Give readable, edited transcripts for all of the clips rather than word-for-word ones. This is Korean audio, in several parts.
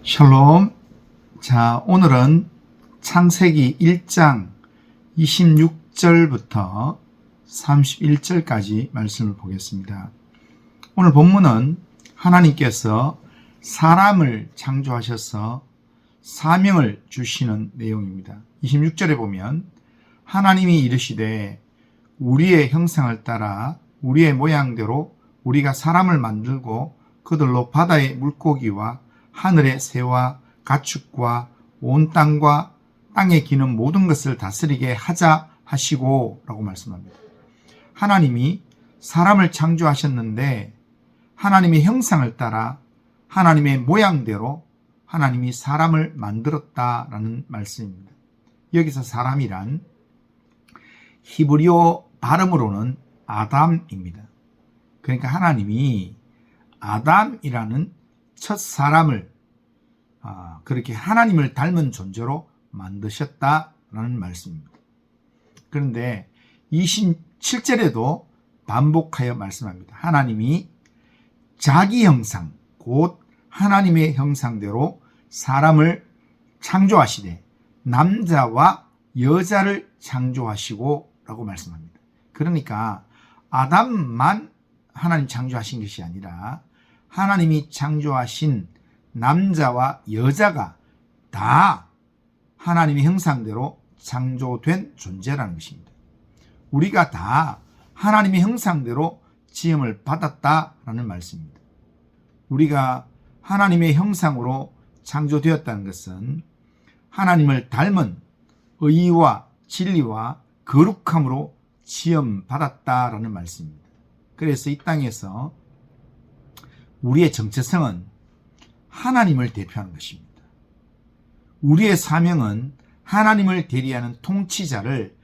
샬롬. 자, 오늘은 창세기 1장 26절부터 31절까지 말씀을 보겠습니다. 오늘 본문은 하나님께서 사람을 창조하셔서 사명을 주시는 내용입니다. 26절에 보면 하나님이 이르시되 우리의 형상을 따라 우리의 모양대로 우리가 사람을 만들고 그들로 바다의 물고기와 하늘의 새와 가축과 온 땅과 땅에 기는 모든 것을 다스리게 하자 하시고 라고 말씀합니다. 하나님이 사람을 창조하셨는데 하나님의 형상을 따라 하나님의 모양대로 하나님이 사람을 만들었다라는 말씀입니다. 여기서 사람이란 히브리어 발음으로는 아담입니다. 그러니까 하나님이 아담이라는 첫 사람을 그렇게 하나님을 닮은 존재로 만드셨다라는 말씀입니다. 그런데 27절에도 반복하여 말씀합니다. 하나님이 자기 형상, 곧 하나님의 형상대로 사람을 창조하시되 남자와 여자를 창조하시고 라고 말씀합니다. 그러니까 아담만 하나님 창조하신 것이 아니라 하나님이 창조하신 남자와 여자가 다 하나님의 형상대로 창조된 존재라는 것입니다. 우리가 다 하나님의 형상대로 지음을 받았다라는 말씀입니다. 우리가 하나님의 형상으로 창조되었다는 것은 하나님을 닮은 의와 진리와 거룩함으로 지음 받았다라는 말씀입니다. 그래서 이 땅에서 우리의 정체성은 하나님을 대표하는 것입니다. 우리의 사명은 하나님을 대리하는 통치자를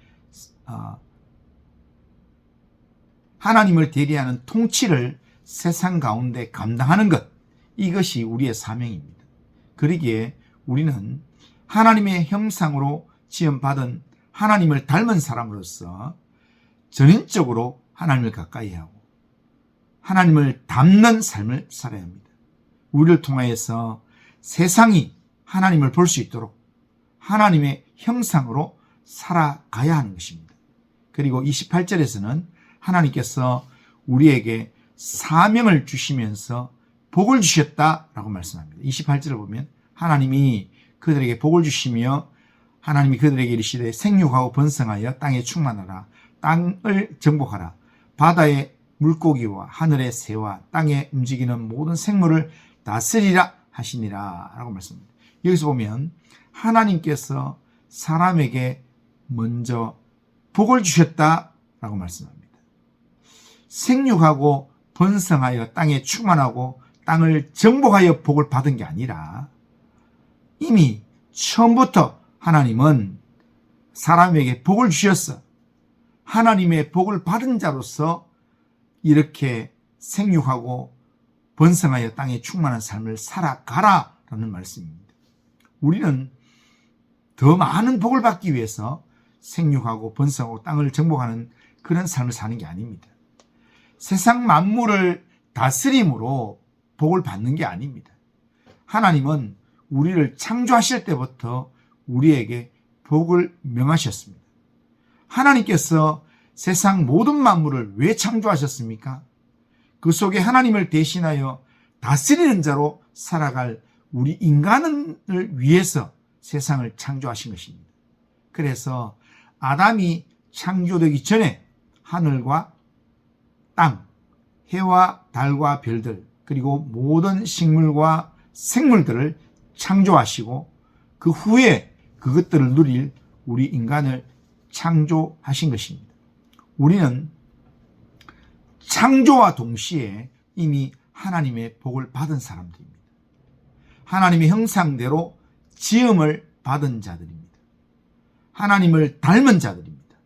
하나님을 대리하는 통치를 세상 가운데 감당하는 것, 이것이 우리의 사명입니다. 그러기에 우리는 하나님의 형상으로 지음받은 하나님을 닮은 사람으로서 전인적으로 하나님을 가까이 하고 하나님을 닮는 삶을 살아야 합니다. 우리를 통하여서 세상이 하나님을 볼 수 있도록 하나님의 형상으로 살아가야 하는 것입니다. 그리고 28절에서는 하나님께서 우리에게 사명을 주시면서 복을 주셨다라고 말씀합니다. 28절을 보면 하나님이 그들에게 복을 주시며 하나님이 그들에게 이르시되 생육하고 번성하여 땅에 충만하라, 땅을 정복하라, 바다의 물고기와 하늘의 새와 땅에 움직이는 모든 생물을 다스리라 하시니라 라고 말씀합니다. 여기서 보면 하나님께서 사람에게 먼저 복을 주셨다라고 말씀합니다. 생육하고 번성하여 땅에 충만하고 땅을 정복하여 복을 받은 게 아니라 이미 처음부터 하나님은 사람에게 복을 주셨어. 하나님의 복을 받은 자로서 이렇게 생육하고 번성하여 땅에 충만한 삶을 살아가라라는 말씀입니다. 우리는 더 많은 복을 받기 위해서 생육하고 번성하고 땅을 정복하는 그런 삶을 사는 게 아닙니다. 세상 만물을 다스림으로 복을 받는 게 아닙니다. 하나님은 우리를 창조하실 때부터 우리에게 복을 명하셨습니다. 하나님께서 세상 모든 만물을 왜 창조하셨습니까? 그 속에 하나님을 대신하여 다스리는 자로 살아갈 우리 인간을 위해서 세상을 창조하신 것입니다. 그래서 아담이 창조되기 전에 하늘과 땅, 해와 달과 별들, 그리고 모든 식물과 생물들을 창조하시고 그 후에 그것들을 누릴 우리 인간을 창조하신 것입니다. 우리는 창조와 동시에 이미 하나님의 복을 받은 사람들입니다. 하나님의 형상대로 지음을 받은 자들입니다. 하나님을 닮은 자들입니다.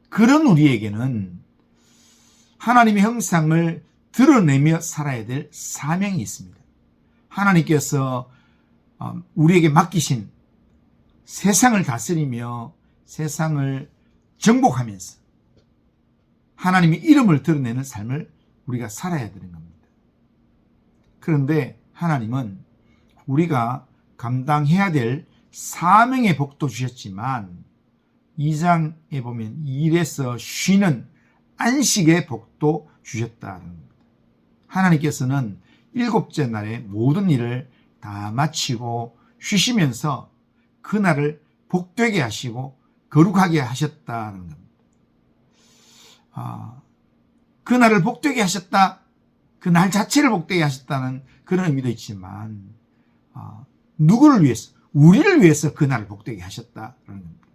그런 우리에게는 하나님의 형상을 드러내며 살아야 될 사명이 있습니다. 하나님께서 우리에게 맡기신 세상을 다스리며 세상을 정복하면서 하나님의 이름을 드러내는 삶을 우리가 살아야 되는 겁니다. 그런데 하나님은 우리가 감당해야 될 사명의 복도 주셨지만 2장에 보면 일에서 쉬는 안식의 복도 주셨다는 겁니다. 하나님께서는 7째 날에 모든 일을 다 마치고 쉬시면서 그날을 복되게 하시고 거룩하게 하셨다는 겁니다. 그날을 복되게 하셨다, 그 날 자체를 복되게 하셨다는 그런 의미도 있지만 누구를 위해서? 우리를 위해서 그날을 복되게 하셨다는 겁니다.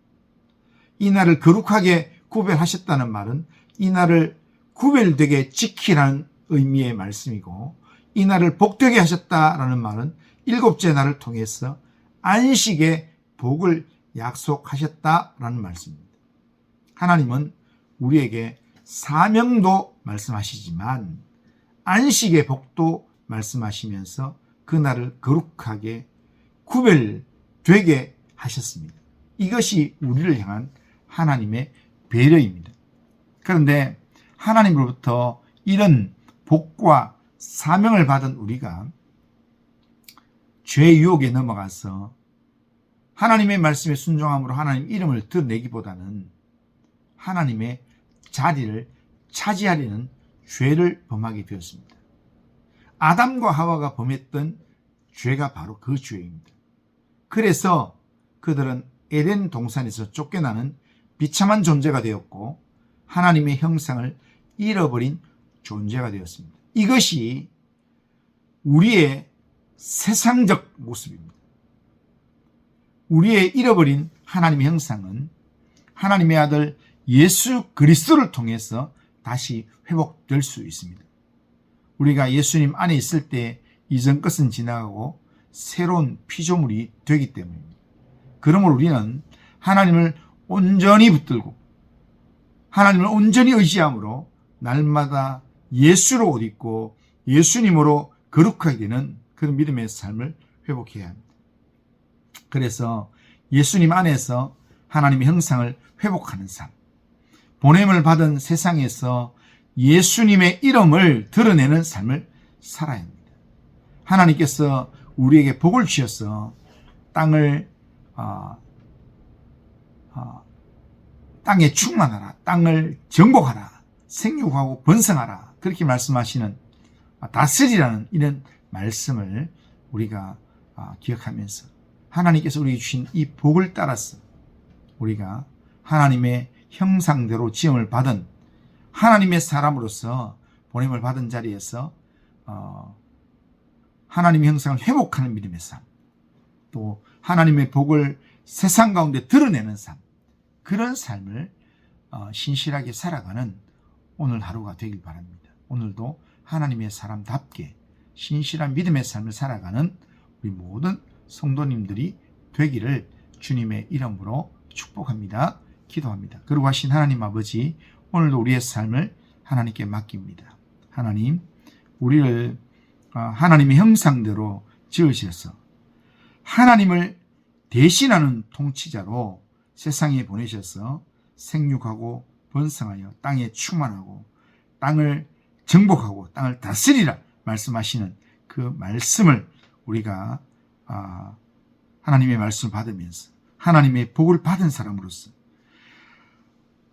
이 날을 거룩하게 구별하셨다는 말은 이 날을 구별되게 지키라는 의미의 말씀이고, 이 날을 복되게 하셨다라는 말은 7째 날을 통해서 안식의 복을 약속하셨다라는 말씀입니다. 하나님은 우리에게 사명도 말씀하시지만 안식의 복도 말씀하시면서 그날을 거룩하게 구별되게 하셨습니다. 이것이 우리를 향한 하나님의 배려입니다. 그런데 하나님으로부터 이런 복과 사명을 받은 우리가 죄의 유혹에 넘어가서 하나님의 말씀에 순종함으로 하나님 이름을 드러내기보다는 하나님의 자리를 차지하려는 죄를 범하게 되었습니다. 아담과 하와가 범했던 죄가 바로 그 죄입니다. 그래서 그들은 에덴 동산에서 쫓겨나는 비참한 존재가 되었고 하나님의 형상을 잃어버린 존재가 되었습니다. 이것이 우리의 세상적 모습입니다. 우리의 잃어버린 하나님의 형상은 하나님의 아들 예수 그리스도를 통해서 다시 회복될 수 있습니다. 우리가 예수님 안에 있을 때 이전 것은 지나가고 새로운 피조물이 되기 때문입니다. 그러므로 우리는 하나님을 온전히 붙들고 하나님을 온전히 의지함으로 날마다 예수로 옷 입고 예수님으로 거룩하게 되는 그런 믿음의 삶을 회복해야 합니다. 그래서 예수님 안에서 하나님의 형상을 회복하는 삶, 보냄을 받은 세상에서 예수님의 이름을 드러내는 삶을 살아야 합니다. 하나님께서 우리에게 복을 주셔서 땅에 충만하라, 땅을 정복하라, 생육하고 번성하라, 그렇게 말씀하시는 다스리라는 이런 말씀을 우리가 기억하면서 하나님께서 우리에게 주신 이 복을 따라서 우리가 하나님의 형상대로 지음을 받은 하나님의 사람으로서 보냄을 받은 자리에서 하나님의 형상을 회복하는 믿음의 삶, 또 하나님의 복을 세상 가운데 드러내는 삶, 그런 삶을 신실하게 살아가는 오늘 하루가 되길 바랍니다. 오늘도 하나님의 사람답게 신실한 믿음의 삶을 살아가는 우리 모든 성도님들이 되기를 주님의 이름으로 축복합니다. 기도합니다. 거룩하신 하나님 아버지, 오늘도 우리의 삶을 하나님께 맡깁니다. 하나님, 우리를 하나님의 형상대로 지으셔서 하나님을 대신하는 통치자로 세상에 보내셔서 생육하고 번성하여 땅에 충만하고 땅을 정복하고 땅을 다스리라 말씀하시는 그 말씀을 우리가 하나님의 말씀을 받으면서 하나님의 복을 받은 사람으로서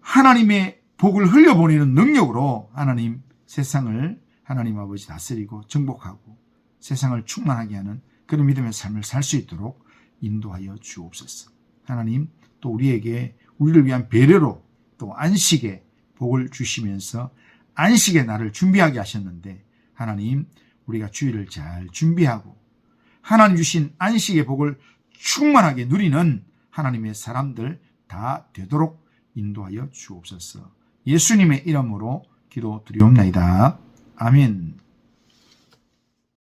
하나님의 복을 흘려보내는 능력으로 하나님 세상을 하나님 아버지 다스리고 정복하고 세상을 충만하게 하는 그런 믿음의 삶을 살 수 있도록 인도하여 주옵소서. 하나님, 또 우리를 위한 배려로 또 안식의 복을 주시면서 안식의 날을 준비하게 하셨는데, 하나님, 우리가 주일을 잘 준비하고 하나님 주신 안식의 복을 충만하게 누리는 하나님의 사람들 다 되도록 인도하여 주옵소서. 예수님의 이름으로 기도드리옵나이다. 아멘.